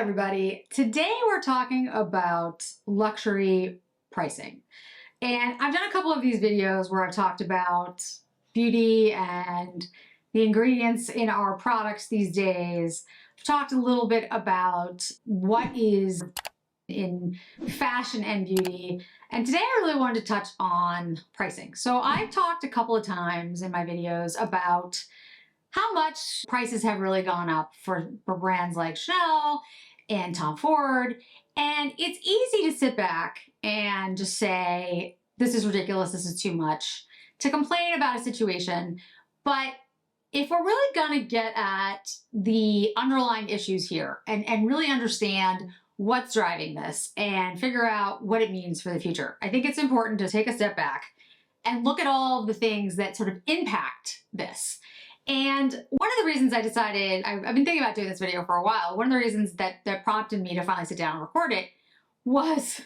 everybody. Today we're talking about luxury pricing. And I've done a couple of these videos where I've talked about beauty and the ingredients in our products these days. I've talked a little bit about what is in fashion and beauty. And today I really wanted to touch on pricing. So I've talked a couple of times in my videos about how much prices have really gone up for brands like Chanel and Tom Ford. And it's easy to sit back and just say, this is ridiculous, this is too much, to complain about a situation. But if we're really gonna get at the underlying issues here and really understand what's driving this and figure out what it means for the future, I think it's important to take a step back and look at all the things that sort of impact this. And one of the reasons I decided, I've been thinking about doing this video for a while, one of the reasons that prompted me to finally sit down and record it was,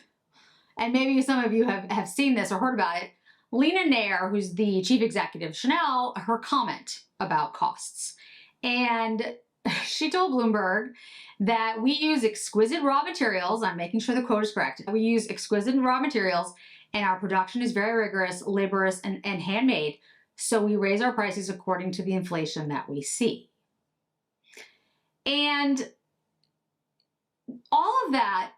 and maybe some of you have seen this or heard about it, Lena Nair, who's the chief executive of Chanel, her comment about costs. And she told Bloomberg that we use exquisite raw materials, I'm making sure the quote is correct, we use exquisite raw materials and our production is very rigorous, laborious, and handmade. So we raise our prices according to the inflation that we see. And all of that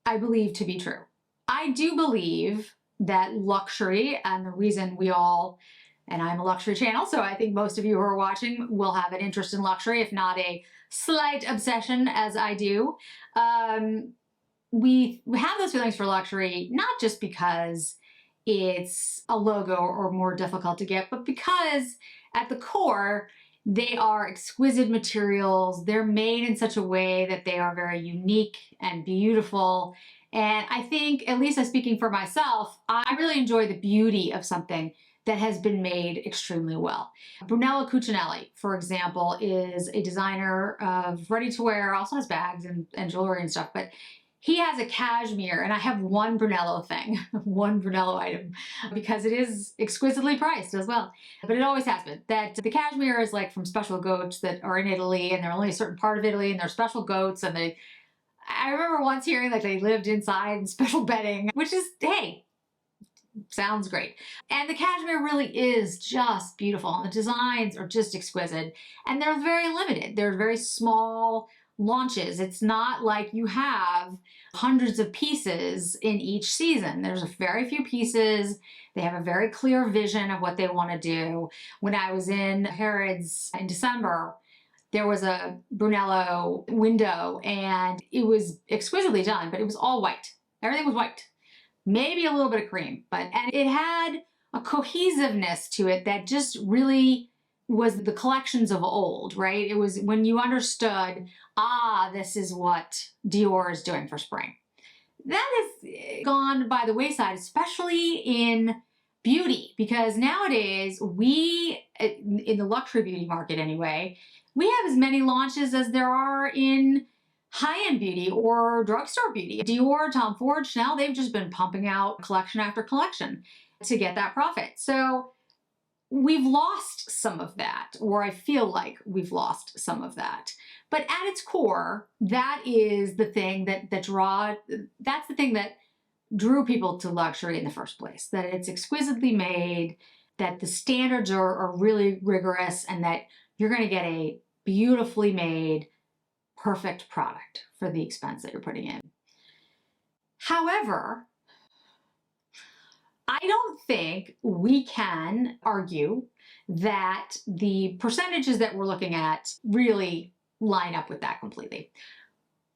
I believe to be true. I do believe that luxury, and the reason we all, and I'm a luxury channel, so I think most of you who are watching will have an interest in luxury, if not a slight obsession as I do. We have those feelings for luxury, not just because it's a logo or more difficult to get, but because at the core, they are exquisite materials. They're made in such a way that they are very unique and beautiful. And I think, at least I'm speaking for myself, I really enjoy the beauty of something that has been made extremely well. Brunello Cucinelli, for example, is a designer of ready-to-wear, also has bags and jewelry and stuff, but he has a cashmere, and I have one Brunello thing, one Brunello item, because it is exquisitely priced as well. But it always has been. That the cashmere is like from special goats that are in Italy, and they're only a certain part of Italy, and they're special goats, and I remember once hearing that they lived inside in special bedding, which is, hey, sounds great. And the cashmere really is just beautiful, and the designs are just exquisite, and they're very limited. They're very small launches. It's not like you have hundreds of pieces in each season. There's very few pieces. They have a very clear vision of what they want to do. When I was in Harrods in December, there was a Brunello window and it was exquisitely done, but it was all white. Everything was white. Maybe a little bit of cream, and it had a cohesiveness to it that just really was the collections of old, right? It was when you understood, this is what Dior is doing for spring. That has gone by the wayside, especially in beauty, because nowadays we, in the luxury beauty market anyway, we have as many launches as there are in high-end beauty or drugstore beauty. Dior, Tom Ford, Chanel, they've just been pumping out collection after collection to get that profit. So we've lost some of that, or I feel like we've lost some of that. But at its core, that is the thing that's the thing that drew people to luxury in the first place, that it's exquisitely made, that the standards are really rigorous, and that you're going to get a beautifully made, perfect product for the expense that you're putting in. However, I don't think we can argue that the percentages that we're looking at really line up with that completely.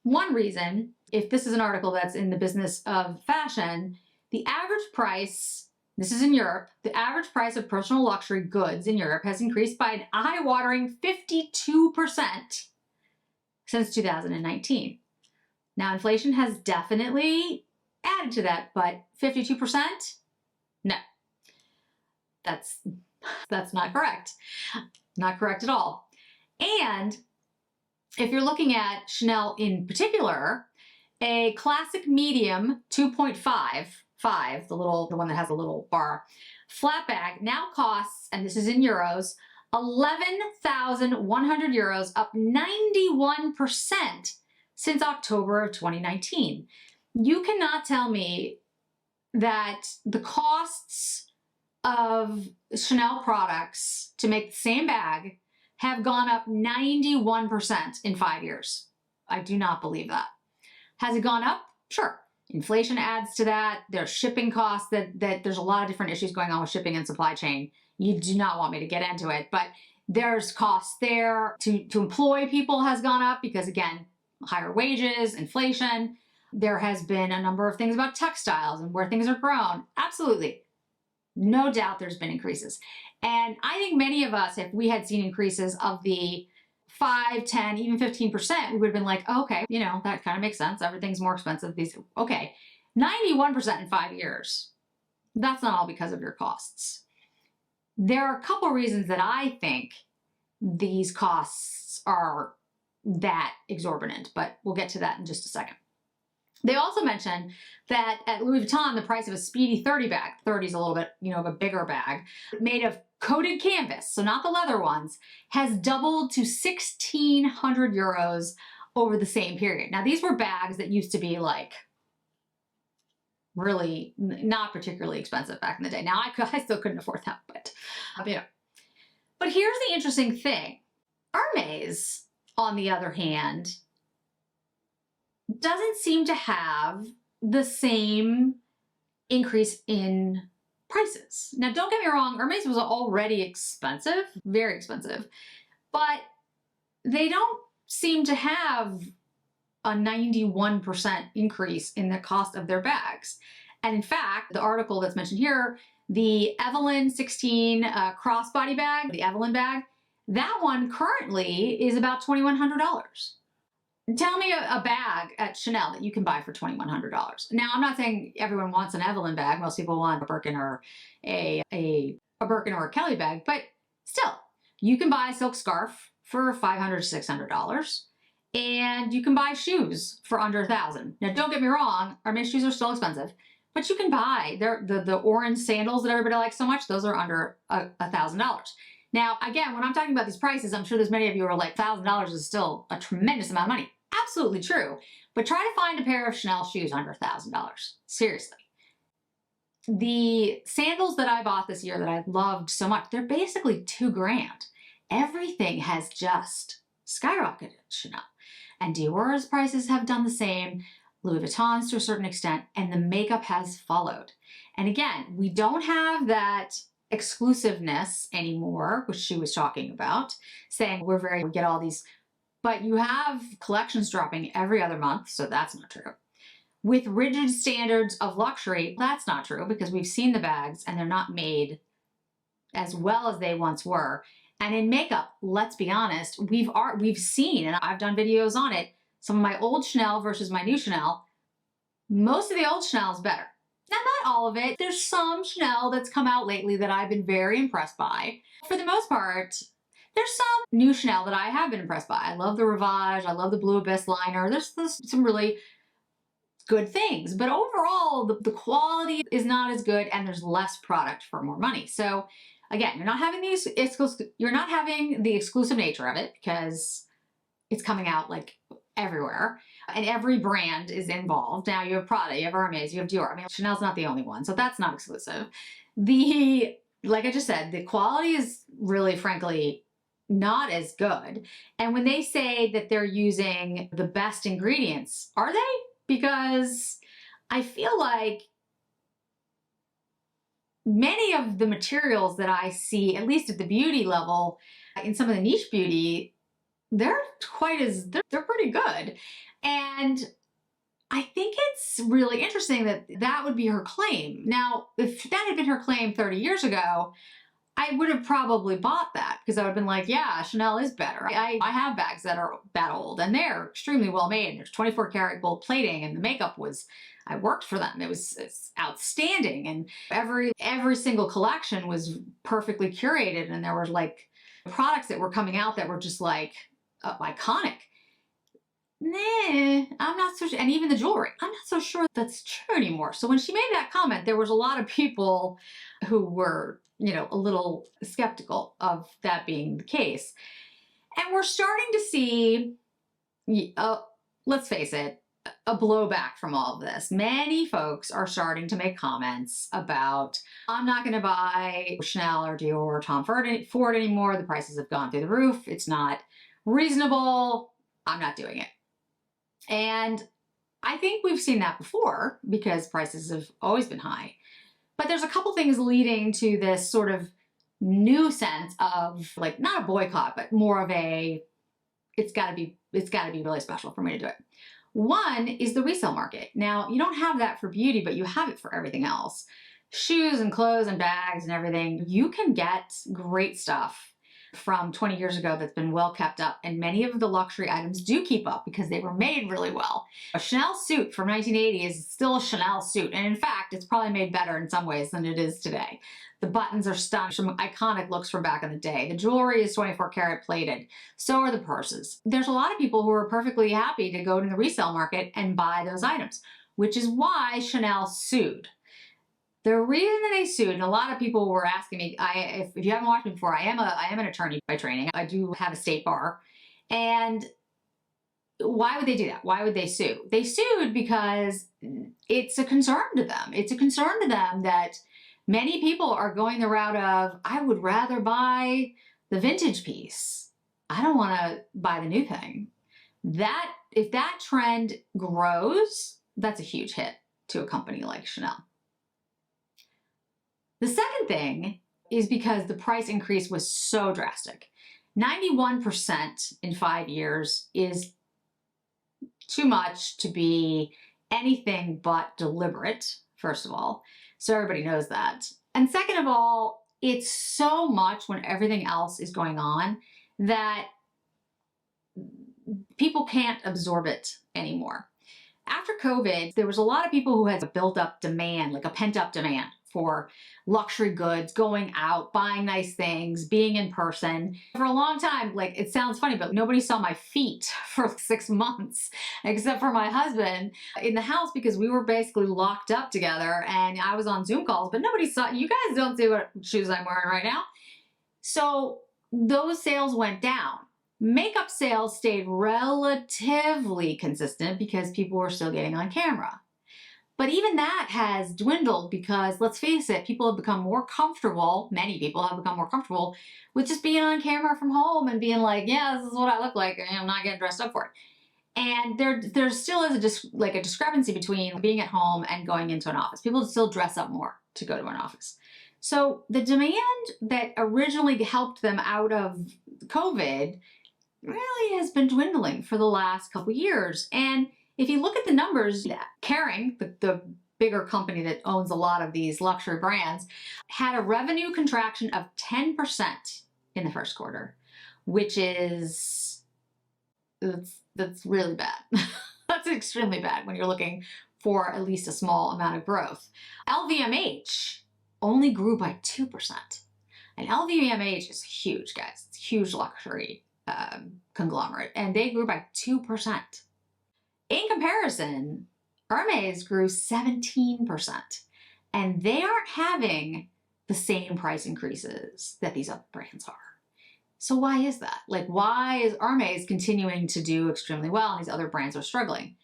One reason, if this is an article that's in the business of fashion, the average price, this is in Europe, the average price of personal luxury goods in Europe has increased by an eye-watering 52% since 2019. Now, inflation has definitely added to that, but 52%? No, that's not correct. Not correct at all. And if you're looking at Chanel in particular, a classic medium 2.5, the one that has a little bar, flat bag now costs, and this is in euros, 11,100 euros, up 91% since October of 2019. You cannot tell me that the costs of Chanel products to make the same bag have gone up 91% in 5 years. I do not believe that. Has it gone up? Sure. Inflation adds to that. There's shipping costs that there's a lot of different issues going on with shipping and supply chain. You do not want me to get into it, but there's costs there. To employ people has gone up because, again, higher wages, inflation. There has been a number of things about textiles and where things are grown. Absolutely. No doubt there's been increases. And I think many of us, if we had seen increases of the 5, 10, even 15%, we would have been like, oh, okay, you know, that kind of makes sense. Everything's more expensive. Okay, 91% in 5 years. That's not all because of your costs. There are a couple reasons that I think these costs are that exorbitant, but we'll get to that in just a second. They also mentioned that at Louis Vuitton, the price of a Speedy 30 bag, 30 is a little bit, of a bigger bag, made of coated canvas, so not the leather ones, has doubled to 1,600 euros over the same period. Now, these were bags that used to be like really not particularly expensive back in the day. Now, I still couldn't afford that, but But here's the interesting thing. Hermes, on the other hand, doesn't seem to have the same increase in prices. Now, don't get me wrong, Hermes was already expensive, very expensive, but they don't seem to have a 91% increase in the cost of their bags. And in fact, the article that's mentioned here, the Evelyn 16 crossbody bag, the Evelyn bag, that one currently is about $2,100. Tell me a bag at Chanel that you can buy for $2,100. Now, I'm not saying everyone wants an Evelyn bag. Most people want a Birkin or a Birkin or a Kelly bag, but still, you can buy a silk scarf for $500 to $600, and you can buy shoes for under $1,000. Now, don't get me wrong, Hermes shoes are still expensive, but you can buy the orange sandals that everybody likes so much. Those are under $1,000. Now, again, when I'm talking about these prices, I'm sure there's many of you who are like, $1,000 is still a tremendous amount of money. Absolutely true. But try to find a pair of Chanel shoes under $1,000. Seriously. The sandals that I bought this year that I loved so much, they're basically $2,000. Everything has just skyrocketed at Chanel. And Dior's prices have done the same, Louis Vuitton's to a certain extent, and the makeup has followed. And again, we don't have that exclusiveness anymore, which she was talking about, saying we get all these, but you have collections dropping every other month, so that's not true. With rigid standards of luxury, that's not true because we've seen the bags and they're not made as well as they once were. And in makeup, let's be honest, we've seen, and I've done videos on it, some of my old Chanel versus my new Chanel. Most of the old Chanel is better. Now, not all of it. There's some Chanel that's come out lately that I've been very impressed by. For the most part, there's some new Chanel that I have been impressed by. I love the Rivage. I love the Blue Abyss liner. There's some really good things. But overall, the quality is not as good and there's less product for more money. So again, you're not having the exclusive nature of it because it's coming out like everywhere. And every brand is involved. Now you have Prada, you have Hermes, you have Dior. I mean, Chanel's not the only one, so that's not exclusive. Like I just said, the quality is really, frankly, not as good. And when they say that they're using the best ingredients, are they? Because I feel like many of the materials that I see, at least at the beauty level, in some of the niche beauty, they're pretty good. And I think it's really interesting that would be her claim. Now, if that had been her claim 30 years ago, I would have probably bought that because I would have been like, yeah, Chanel is better. I have bags that are that old and they're extremely well made. There's 24 karat gold plating and the makeup I worked for them. It's outstanding. And every single collection was perfectly curated. And there were like products that were coming out that were just like iconic. Nah, I'm not so sure. And even the jewelry, I'm not so sure that's true anymore. So when she made that comment, there was a lot of people who were, a little skeptical of that being the case. And we're starting to see let's face it, a blowback from all of this. Many folks are starting to make comments about, I'm not going to buy Chanel or Dior or Tom Ford anymore. The prices have gone through the roof. It's not reasonable. I'm not doing it. And I think we've seen that before because prices have always been high. But there's a couple things leading to this sort of new sense of, like, not a boycott, but more of a, it's got to be really special for me to do it. One is the resale market. Now, you don't have that for beauty, but you have it for everything else. Shoes and clothes and bags and everything. You can get great stuff from 20 years ago that's been well kept up, and many of the luxury items do keep up because they were made really well. A Chanel suit from 1980 is still a Chanel suit, and in fact, it's probably made better in some ways than it is today. The buttons are stunning, some iconic looks from back in the day. The jewelry is 24 karat plated. So are the purses. There's a lot of people who are perfectly happy to go to the resale market and buy those items, which is why Chanel sued. The reason that they sued, and a lot of people were asking me, if you haven't watched me before, I am an attorney by training. I do have a state bar. And why would they do that? Why would they sue? They sued because it's a concern to them. It's a concern to them that many people are going the route of, I would rather buy the vintage piece. I don't want to buy the new thing. If that trend grows, that's a huge hit to a company like Chanel. The second thing is because the price increase was so drastic. 91% in 5 years is too much to be anything but deliberate, first of all. So everybody knows that. And second of all, it's so much when everything else is going on that people can't absorb it anymore. After COVID, there was a lot of people who had built up demand, like a pent-up demand for luxury goods, going out, buying nice things, being in person. For a long time, like, it sounds funny, but nobody saw my feet for 6 months, except for my husband in the house, because we were basically locked up together and I was on Zoom calls, but nobody saw, you guys don't see what shoes I'm wearing right now. So those sales went down. Makeup sales stayed relatively consistent because people were still getting on camera. But even that has dwindled because, let's face it, people have become more comfortable, many people have become more comfortable with just being on camera from home and being like, yeah, this is what I look like, and I'm not getting dressed up for it. And there still is a discrepancy between being at home and going into an office. People still dress up more to go to an office. So the demand that originally helped them out of COVID really has been dwindling for the last couple years. And if you look at the numbers, Kering, the bigger company that owns a lot of these luxury brands, had a revenue contraction of 10% in the first quarter, which is, that's really bad. That's extremely bad when you're looking for at least a small amount of growth. LVMH only grew by 2%. And LVMH is huge, guys. It's a huge luxury conglomerate, and they grew by 2%. In comparison, Hermes grew 17%, and they aren't having the same price increases that these other brands are. So why is that? Like, why is Hermes continuing to do extremely well and these other brands are struggling?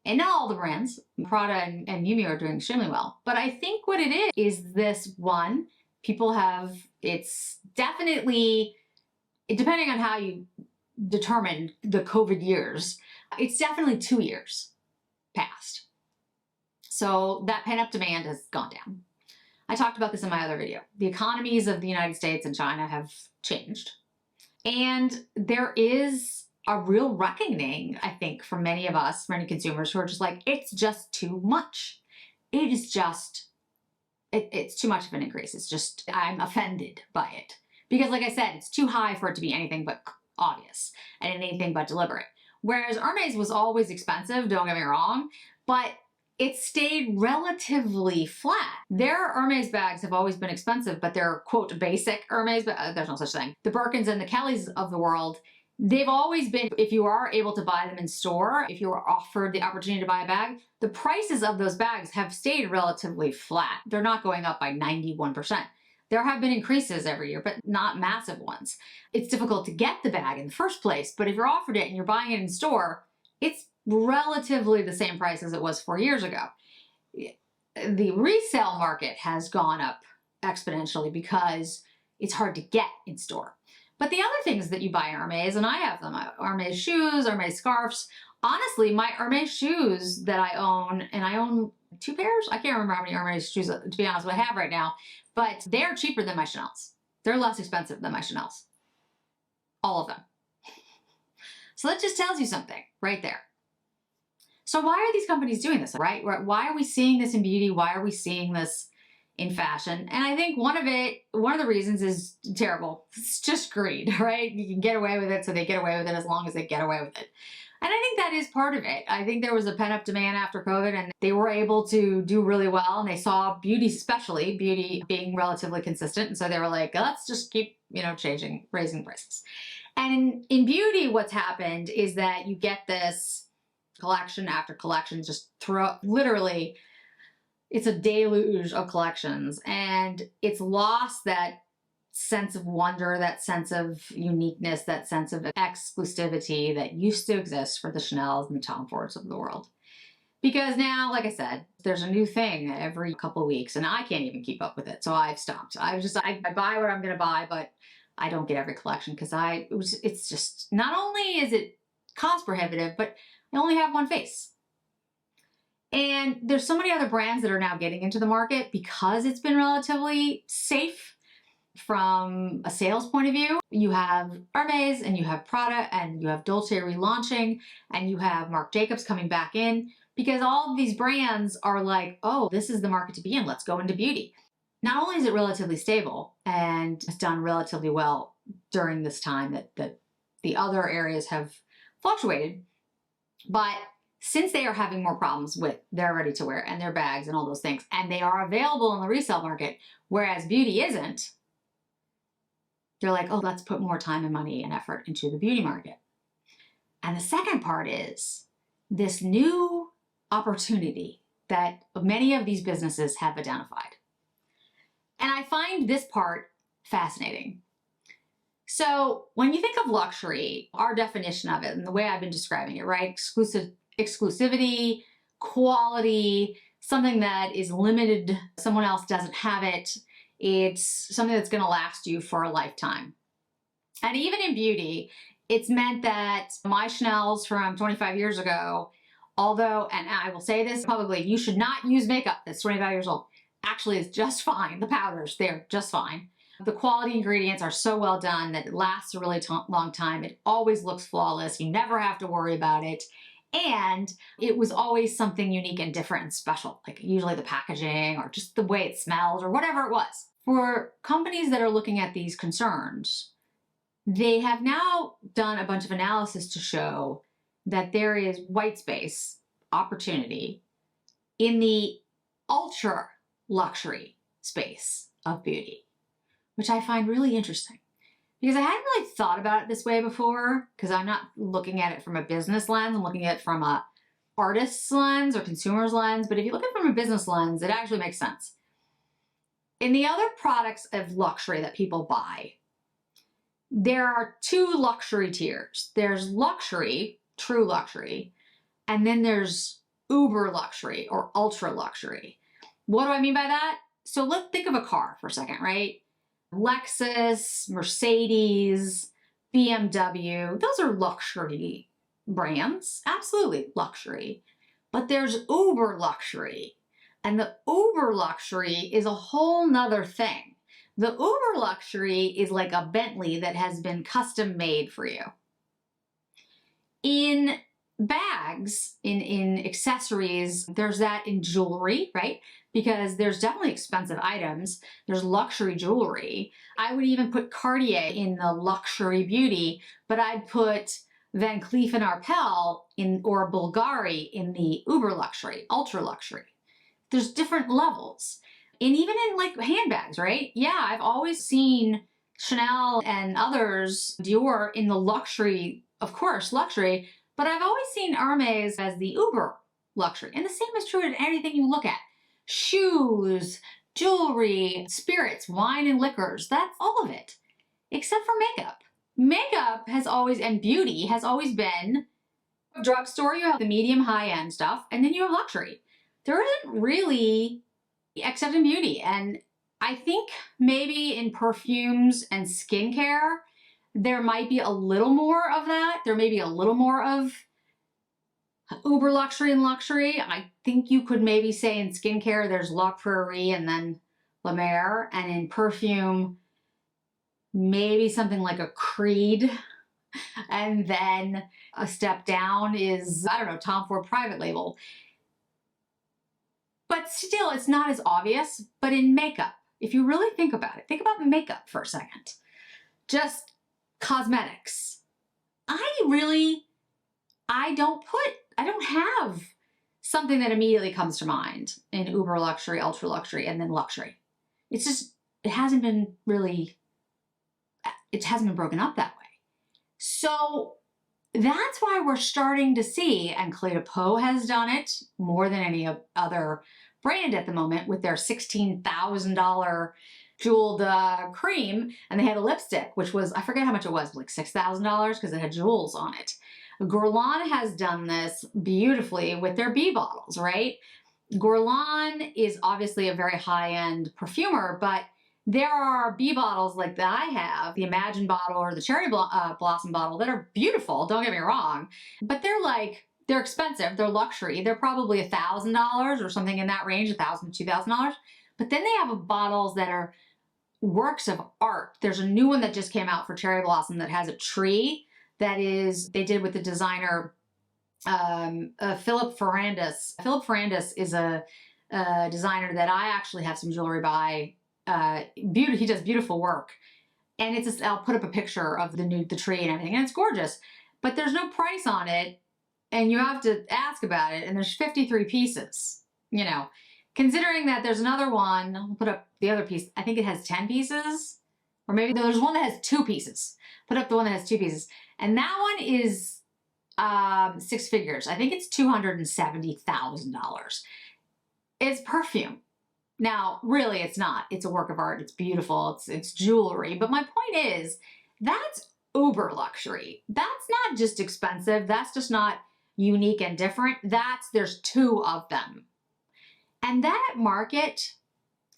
And not all the brands, Prada and Miu Miu are doing extremely well. But I think what it is this one, people have, it's definitely, depending on how you determine the COVID years, it's definitely 2 years past. So that pent-up demand has gone down. I talked about this in my other video. The economies of the United States and China have changed. And there is a real reckoning, I think, for many of us, many consumers who are just like, it's just too much. It is just, it's too much of an increase. It's just, I'm offended by it. Because like I said, it's too high for it to be anything but obvious and anything but deliberate. Whereas Hermes was always expensive, don't get me wrong, but it stayed relatively flat. Their Hermes bags have always been expensive, but they're, quote, basic Hermes, but there's no such thing. The Birkins and the Kellys of the world, they've always been, if you are able to buy them in store, if you are offered the opportunity to buy a bag, the prices of those bags have stayed relatively flat. They're not going up by 91%. There have been increases every year, but not massive ones. It's difficult to get the bag in the first place, but if you're offered it and you're buying it in store, it's relatively the same price as it was 4 years ago. The resale market has gone up exponentially because it's hard to get in store. But the other things that you buy Hermes, and I have them, Hermes shoes, Hermes scarves. Honestly, my Hermes shoes that I own, and I own 2 pairs? I can't remember how many Hermes shoes, to be honest, I have right now, but they're cheaper than my Chanel's. They're less expensive than my Chanel's. All of them. So that just tells you something right there. So why are these companies doing this, right? Why are we seeing this in beauty? Why are we seeing this in fashion? And I think one of the reasons is terrible. It's just greed, right? You can get away with it, so they get away with it as long as they get away with it. And I think that is part of it. I think there was a pent-up demand after COVID, and they were able to do really well, and they saw beauty, especially beauty, being relatively consistent. And so they were like, let's just keep, changing, raising prices. And in beauty, what's happened is that you get this collection after collection, just literally, it's a deluge of collections, and it's lost that sense of wonder, that sense of uniqueness, that sense of exclusivity that used to exist for the Chanel's and the Tom Fords of the world. Because now, like I said, there's a new thing every couple of weeks, and I can't even keep up with it, so I've stopped. I buy what I'm going to buy, but I don't get every collection because it's just, not only is it cost prohibitive, but I only have one face. And there's so many other brands that are now getting into the market because it's been relatively safe from a sales point of view. You have Hermes, and you have Prada, and you have Dolce relaunching, and you have Marc Jacobs coming back in, because all of these brands are like, oh, this is the market to be in. Let's go into beauty. Not only is it relatively stable and has done relatively well during this time that the other areas have fluctuated, but since they are having more problems with their ready-to-wear and their bags and all those things, and they are available in the resale market, whereas beauty isn't, they're like, oh, let's put more time and money and effort into the beauty market. And the second part is this new opportunity that many of these businesses have identified. And I find this part fascinating. So when you think of luxury, our definition of it and the way I've been describing it, right? Exclusivity, quality, something that is limited, someone else doesn't have it. It's something that's going to last you for a lifetime. And even in beauty, it's meant that my Chanel's from 25 years ago, although, and I will say this publicly, you should not use makeup that's 25 years old. Actually, it's just fine. The powders, they're just fine. The quality ingredients are so well done that it lasts a really long time. It always looks flawless. You never have to worry about it. And it was always something unique and different and special, like usually the packaging or just the way it smelled or whatever it was. For companies that are looking at these concerns, they have now done a bunch of analysis to show that there is white space opportunity in the ultra luxury space of beauty, which I find really interesting. Because I hadn't really thought about it this way before, because I'm not looking at it from a business lens. I'm looking at it from a artist's lens or consumer's lens. But if you look at it from a business lens, it actually makes sense. In the other products of luxury that people buy, there are 2 luxury tiers. There's luxury, true luxury, and then there's uber luxury or ultra luxury. What do I mean by that? So let's think of a car for a second, right? Lexus, Mercedes, BMW, those are luxury brands, absolutely luxury. But there's uber luxury, and the uber luxury is a whole nother thing. The uber luxury is like a Bentley that has been custom made for you. In bags, in accessories, there's that in jewelry, right? Because there's definitely expensive items. There's luxury jewelry. I would even put Cartier in the luxury beauty, but I'd put Van Cleef & Arpels or Bulgari in the uber luxury, ultra luxury. There's different levels. And even in like handbags, right? Yeah, I've always seen Chanel and others, Dior, in the luxury, of course, luxury, but I've always seen Hermes as the uber luxury. And the same is true in anything you look at. Shoes, jewelry, spirits, wine and liquors, that's all of it, except for makeup. Makeup has always, and beauty has always been Drugstore, you have the medium high-end stuff, and then you have luxury. There isn't really, except in beauty. And I think maybe in perfumes and skincare, there might be a little more of that. There may be a little more of uber luxury and luxury. I think you could maybe say in skincare, there's La Prairie and then La Mer. And in perfume, maybe something like a Creed. And then a step down is, I don't know, Tom Ford private label. But still, it's not as obvious. But in makeup, if you really think about it, think about makeup for a second. Just cosmetics. I don't have something that immediately comes to mind in uber luxury, ultra luxury, and then luxury. It's just, it hasn't been broken up that way. So that's why we're starting to see, and Clé de Peau has done it more than any other brand at the moment with their $16,000 jeweled cream, and they had a lipstick, which was, I forget how much it was, like $6,000 because it had jewels on it. Guerlain has done this beautifully with their bee bottles, right? Guerlain is obviously a very high-end perfumer, but there are bee bottles like that I have, the Imagine bottle or the Cherry Blossom bottle, that are beautiful, don't get me wrong, but they're expensive, they're luxury. They're probably $1,000 or something in that range, $1,000 to $2,000. But then they have bottles that are works of art. There's a new one that just came out for Cherry Blossom that has a tree they did with the designer Philip Ferrandis. Philip Ferrandis is a designer that I actually have some jewelry by. He does beautiful work. And I'll put up a picture of the tree and everything, and it's gorgeous. But there's no price on it, and you have to ask about it, and there's 53 pieces, you know. Considering that there's another one, I'll put up the other piece, I think it has 10 pieces, or maybe there's one that has 2 pieces. Put up the one that has 2 pieces. And that one is 6 figures. I think it's $270,000. It's perfume. Now, really, it's not. It's a work of art. It's beautiful. It's jewelry. But my point is, that's uber luxury. That's not just expensive. That's just not unique and different. There's 2 of them. And that market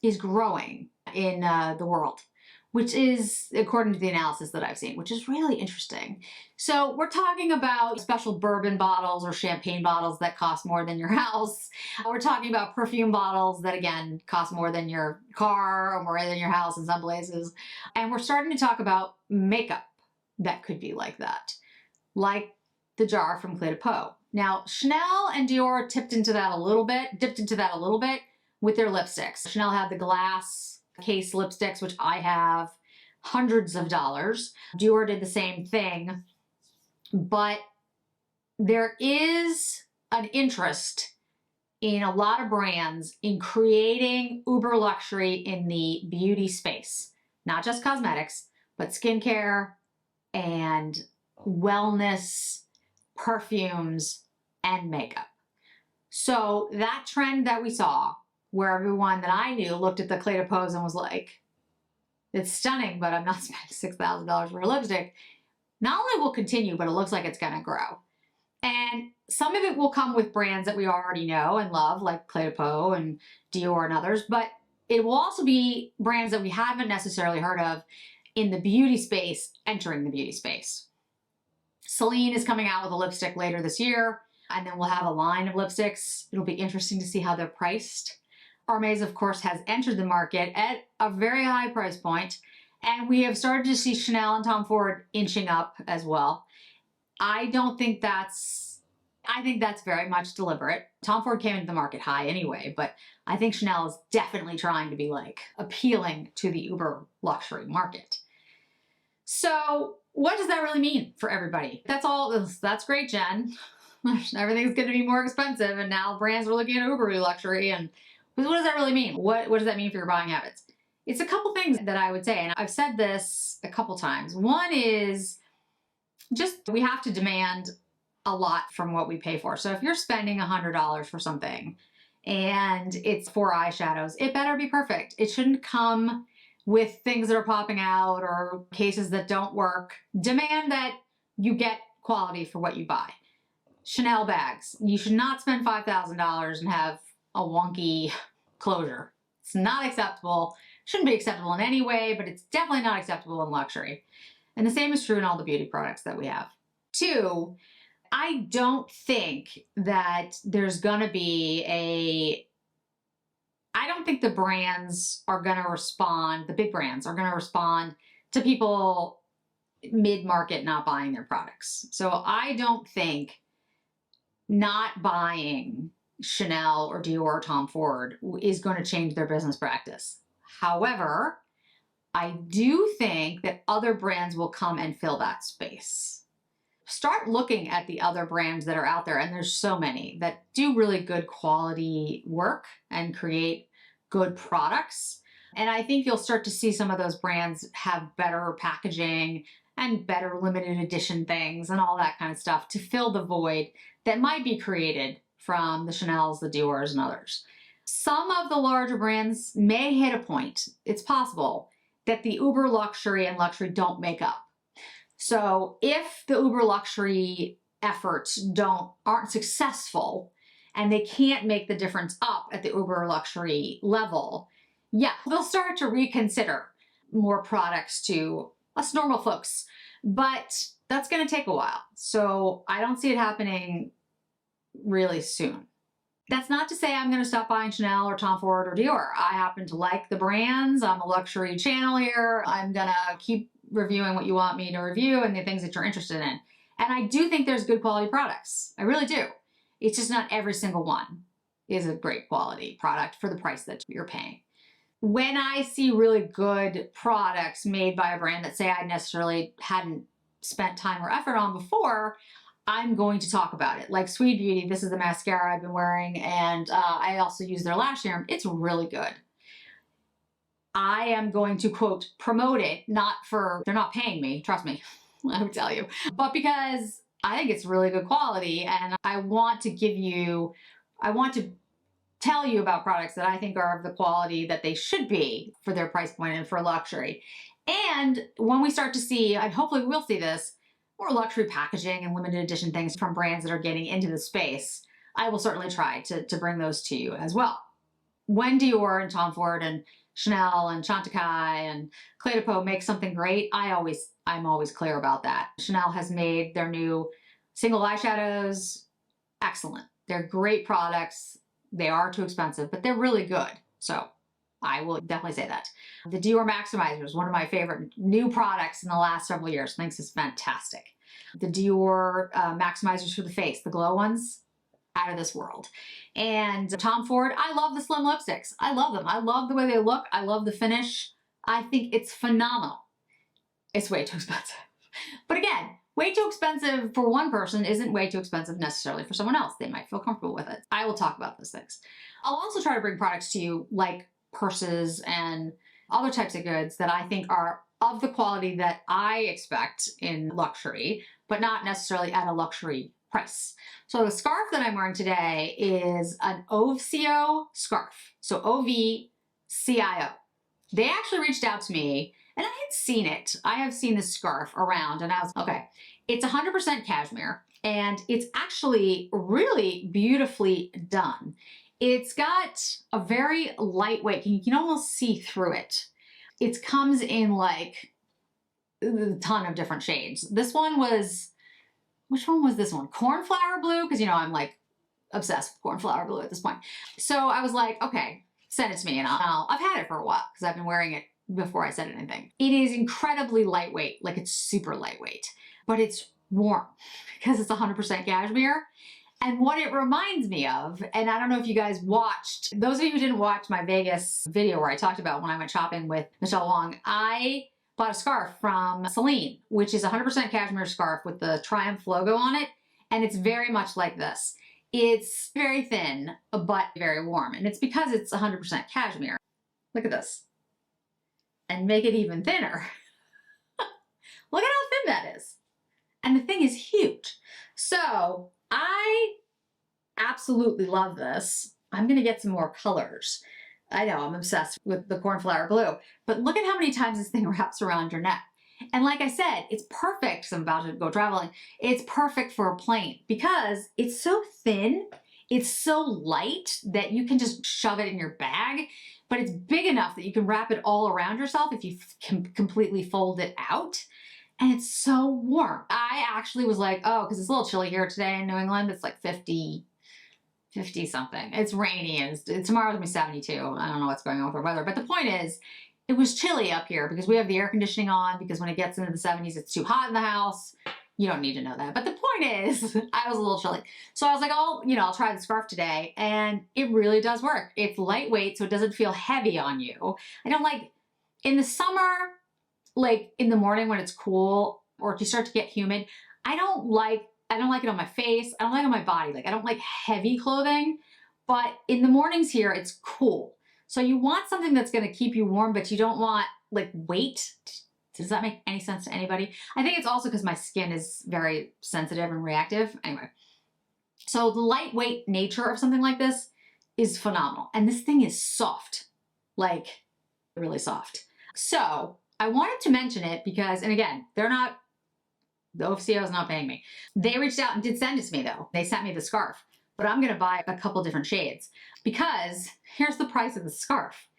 is growing in the world, which is, according to the analysis that I've seen, which is really interesting. So we're talking about special bourbon bottles or champagne bottles that cost more than your house. We're talking about perfume bottles that, again, cost more than your car or more than your house in some places. And we're starting to talk about makeup that could be like that, like the jar from Clé de Peau. Now, Chanel and Dior dipped into that a little bit with their lipsticks. Chanel had the glass case lipsticks, which I have, hundreds of dollars. Dior did the same thing, but there is an interest in a lot of brands in creating uber luxury in the beauty space, not just cosmetics, but skincare and wellness, perfumes, and makeup. So that trend that we saw, where everyone that I knew looked at the Clé de Peau and was like, it's stunning, but I'm not spending $6,000 for a lipstick, not only will continue, but it looks like it's going to grow. And some of it will come with brands that we already know and love, like Clé de Peau and Dior and others, but it will also be brands that we haven't necessarily heard of in the beauty space, entering the beauty space. Celine is coming out with a lipstick later this year, and then we'll have a line of lipsticks. It'll be interesting to see how they're priced. Hermes, of course, has entered the market at a very high price point, and we have started to see Chanel and Tom Ford inching up as well. I think that's very much deliberate. Tom Ford came into the market high anyway, but I think Chanel is definitely trying to be like appealing to the uber luxury market. So what does that really mean for everybody? That's great, Jen. Everything's going to be more expensive, and now brands are looking at uber luxury. And what does that really mean? What does that mean for your buying habits? It's a couple things that I would say, and I've said this a couple times. One is just we have to demand a lot from what we pay for. So if you're spending $100 for something and it's 4 eyeshadows, it better be perfect. It shouldn't come with things that are popping out or cases that don't work. Demand that you get quality for what you buy. Chanel bags. You should not spend $5,000 and have a wonky closure. It's not acceptable. Shouldn't be acceptable in any way, but it's definitely not acceptable in luxury. And the same is true in all the beauty products that we have. 2, I don't think that there's gonna be I don't think the brands are gonna respond, the big brands are gonna respond to people mid-market not buying their products. So I don't think not buying Chanel or Dior or Tom Ford is going to change their business practice. However, I do think that other brands will come and fill that space. Start looking at the other brands that are out there, and there's so many that do really good quality work and create good products. And I think you'll start to see some of those brands have better packaging and better limited edition things and all that kind of stuff to fill the void that might be created from the Chanels, the Diors, and others. Some of the larger brands may hit a point, it's possible, that the uber luxury and luxury don't make up. So if the uber luxury efforts aren't successful and they can't make the difference up at the uber luxury level, yeah, they'll start to reconsider more products to us normal folks. But that's going to take a while. So I don't see it happening really soon. That's not to say I'm going to stop buying Chanel or Tom Ford or Dior. I happen to like the brands. I'm a luxury channel here. I'm going to keep reviewing what you want me to review and the things that you're interested in. And I do think there's good quality products. I really do. It's just not every single one is a great quality product for the price that you're paying. When I see really good products made by a brand that say I necessarily hadn't spent time or effort on before, I'm going to talk about it. Like Sweet Beauty, this is the mascara I've been wearing, and I also use their lash serum. It's really good. I am going to, quote, promote it, they're not paying me, trust me, I would tell you, but because I think it's really good quality, and I want to tell you about products that I think are of the quality that they should be for their price point and for luxury. And when we start to see, and hopefully we'll see this, more luxury packaging and limited edition things from brands that are getting into the space, I will certainly try to bring those to you as well. When Dior and Tom Ford and Chanel and Chantecaille and Clé de Peau make something great, I'm always clear about that. Chanel has made their new single eyeshadows excellent. They're great products. They are too expensive, but they're really good. So I will definitely say that. The Dior Maximizer is one of my favorite new products in the last several years. I think it's fantastic. The Dior Maximizers for the face, the glow ones, out of this world. And Tom Ford, I love the slim lipsticks. I love them. I love the way they look. I love the finish. I think it's phenomenal. It's way too expensive. But again, way too expensive for one person isn't way too expensive necessarily for someone else. They might feel comfortable with it. I will talk about those things. I'll also try to bring products to you like purses and other types of goods that I think are of the quality that I expect in luxury, but not necessarily at a luxury price. So the scarf that I'm wearing today is an Ovcio scarf. So O-V-C-I-O. They actually reached out to me and I had seen it. I have seen this scarf around and I was, okay, it's 100% cashmere and it's actually really beautifully done. It's got a very lightweight, you can almost see through it. It comes in like a ton of different shades. This one was, which one was this one? Cornflower blue, because you know I'm like obsessed with cornflower blue at this point. So I was like, okay, send it to me and I've had it for a while because I've been wearing it before I said anything. It is incredibly lightweight, like it's super lightweight, but it's warm because it's 100% cashmere. And what it reminds me of, and I don't know if you guys watched, those of you who didn't watch my Vegas video where I talked about when I went shopping with Michelle Wong, I bought a scarf from Celine, which is a 100% cashmere scarf with the Triumph logo on it. And it's very much like this. It's very thin, but very warm. And it's because it's 100% cashmere. Look at this. And make it even thinner. Look at how thin that is. And the thing is huge. So I absolutely love this. I'm going to get some more colors. I know I'm obsessed with the cornflower blue, but look at how many times this thing wraps around your neck. And like I said, it's perfect, 'cause I'm about to go traveling, it's perfect for a plane because it's so thin, it's so light that you can just shove it in your bag, but it's big enough that you can wrap it all around yourself if you can completely fold it out. And it's so warm. I actually was like, oh, because it's a little chilly here today in New England. It's like 50 something. It's rainy and tomorrow's gonna be 72. I don't know what's going on with our weather. But the point is, it was chilly up here because we have the air conditioning on, because when it gets into the 70s, it's too hot in the house. You don't need to know that. But the point is, I was a little chilly. So I was like, oh, I'll try the scarf today. And it really does work. It's lightweight, so it doesn't feel heavy on you. I don't like, in the summer, like in the morning when it's cool, or if you start to get humid, I don't like it on my face. I don't like it on my body. Like, I don't like heavy clothing, but in the mornings here, it's cool. So you want something that's going to keep you warm, but you don't want like weight. Does that make any sense to anybody? I think it's also because my skin is very sensitive and reactive. Anyway, so the lightweight nature of something like this is phenomenal. And this thing is soft, like really soft. So I wanted to mention it because, and again, the OFCO is not paying me. They reached out and did send it to me though. They sent me the scarf, but I'm gonna buy a couple different shades because here's the price of the scarf.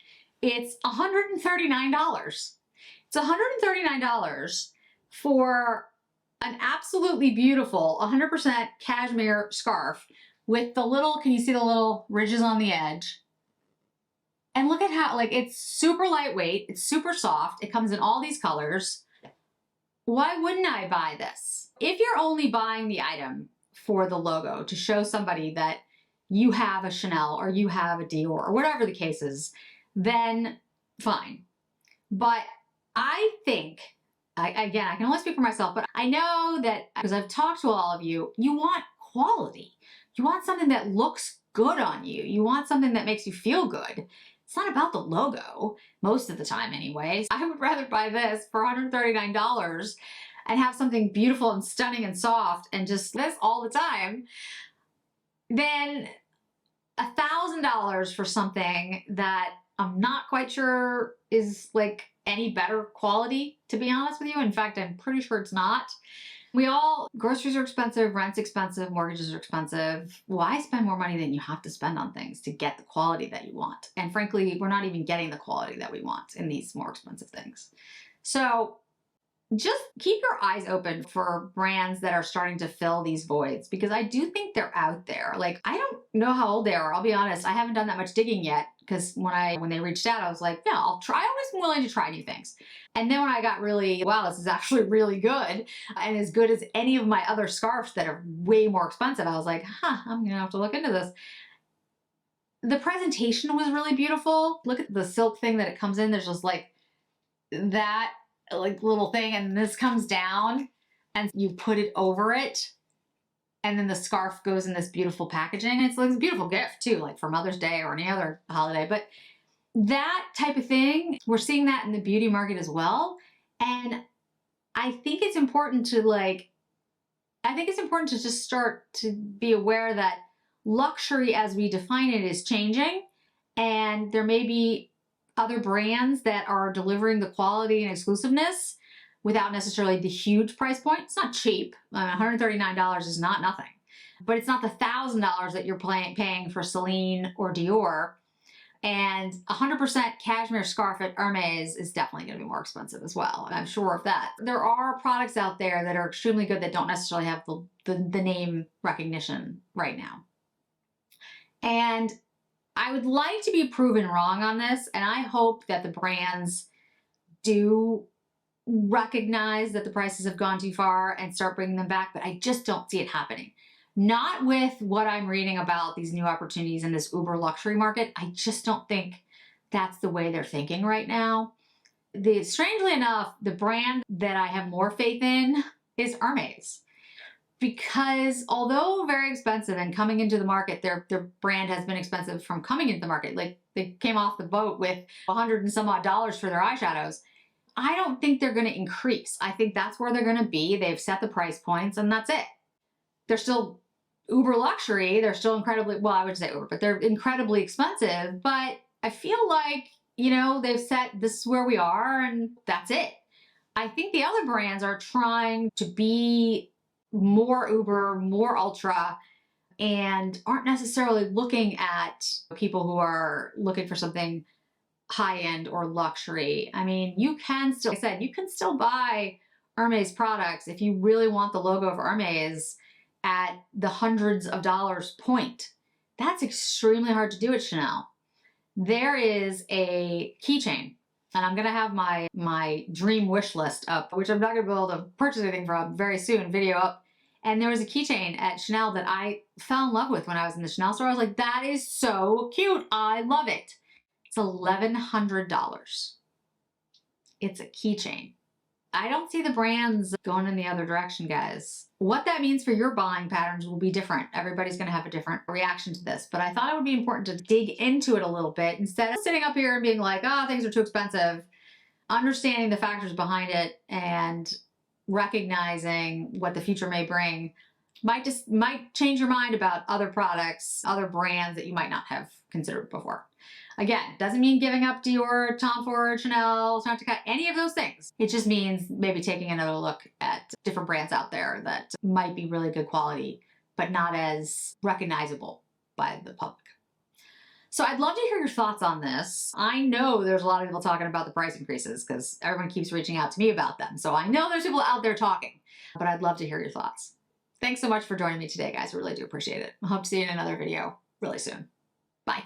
It's $139. It's $139 for an absolutely beautiful 100% cashmere scarf with the little, can you see the little ridges on the edge? And look at how, like, it's super lightweight, it's super soft, it comes in all these colors. Why wouldn't I buy this? If you're only buying the item for the logo to show somebody that you have a Chanel or you have a Dior or whatever the case is, then fine. But I think, again, I can only speak for myself, but I know that because I've talked to all of you, you want quality. You want something that looks good on you. You want something that makes you feel good. It's not about the logo, most of the time anyways. I would rather buy this for $139 and have something beautiful and stunning and soft and just this all the time than $1,000 for something that I'm not quite sure is like any better quality, to be honest with you. In fact, I'm pretty sure it's not. Groceries are expensive, rent's expensive, mortgages are expensive. Why spend more money than you have to spend on things to get the quality that you want? And frankly, we're not even getting the quality that we want in these more expensive things. So just keep your eyes open for brands that are starting to fill these voids, because I do think they're out there. Like, I don't know how old they are. I'll be honest. I haven't done that much digging yet, because when they reached out, I was like, yeah, I'll try. I always am willing to try new things. And then when I got really, wow, this is actually really good and as good as any of my other scarves that are way more expensive, I was like, I'm gonna have to look into this. The presentation was really beautiful. Look at the silk thing that it comes in. There's just like that like little thing, and this comes down and you put it over it, and then the scarf goes in this beautiful packaging. It's like a beautiful gift too, like for Mother's Day or any other holiday. But that type of thing, we're seeing that in the beauty market as well. And I think it's important to just start to be aware that luxury as we define it is changing, and there may be other brands that are delivering the quality and exclusiveness without necessarily the huge price point. It's not cheap. $139 is not nothing, but it's not the $1,000 that you're paying for Celine or Dior. And 100% cashmere scarf at Hermes is definitely going to be more expensive as well. I'm sure of that. There are products out there that are extremely good that don't necessarily have the name recognition right now. And I would like to be proven wrong on this, and I hope that the brands do recognize that the prices have gone too far and start bringing them back, but I just don't see it happening. Not with what I'm reading about these new opportunities in this uber luxury market. I just don't think that's the way they're thinking right now. Strangely enough, the brand that I have more faith in is Hermes. Because although very expensive and coming into the market, their brand has been expensive from coming into the market. Like, they came off the boat with $100 and some odd for their eyeshadows. I don't think they're going to increase. I think that's where they're going to be. They've set the price points and that's it. They're still uber luxury. They're still incredibly, well, I would say uber, but they're incredibly expensive. But I feel like, they've set, this is where we are and that's it. I think the other brands are trying to be more uber, more ultra, and aren't necessarily looking at people who are looking for something high end or luxury. I mean, you can still, like I said, you can still buy Hermes products if you really want the logo of Hermes at the hundreds of dollars point. That's extremely hard to do at Chanel. There is a keychain, and I'm gonna have my dream wish list up, which I'm not gonna be able to purchase anything from very soon, video up. And there was a keychain at Chanel that I fell in love with when I was in the Chanel store. I was like, that is so cute. I love it. It's $1,100. It's a keychain. I don't see the brands going in the other direction, guys. What that means for your buying patterns will be different. Everybody's going to have a different reaction to this, but I thought it would be important to dig into it a little bit instead of sitting up here and being like, oh, things are too expensive. Understanding the factors behind it and recognizing what the future may bring might change your mind about other products, other brands that you might not have considered before. Again, doesn't mean giving up Dior, Tom Ford, Chanel, Chanel, any of those things. It just means maybe taking another look at different brands out there that might be really good quality, but not as recognizable by the public. So I'd love to hear your thoughts on this. I know there's a lot of people talking about the price increases because everyone keeps reaching out to me about them. So I know there's people out there talking, but I'd love to hear your thoughts. Thanks so much for joining me today, guys. I really do appreciate it. I hope to see you in another video really soon. Bye.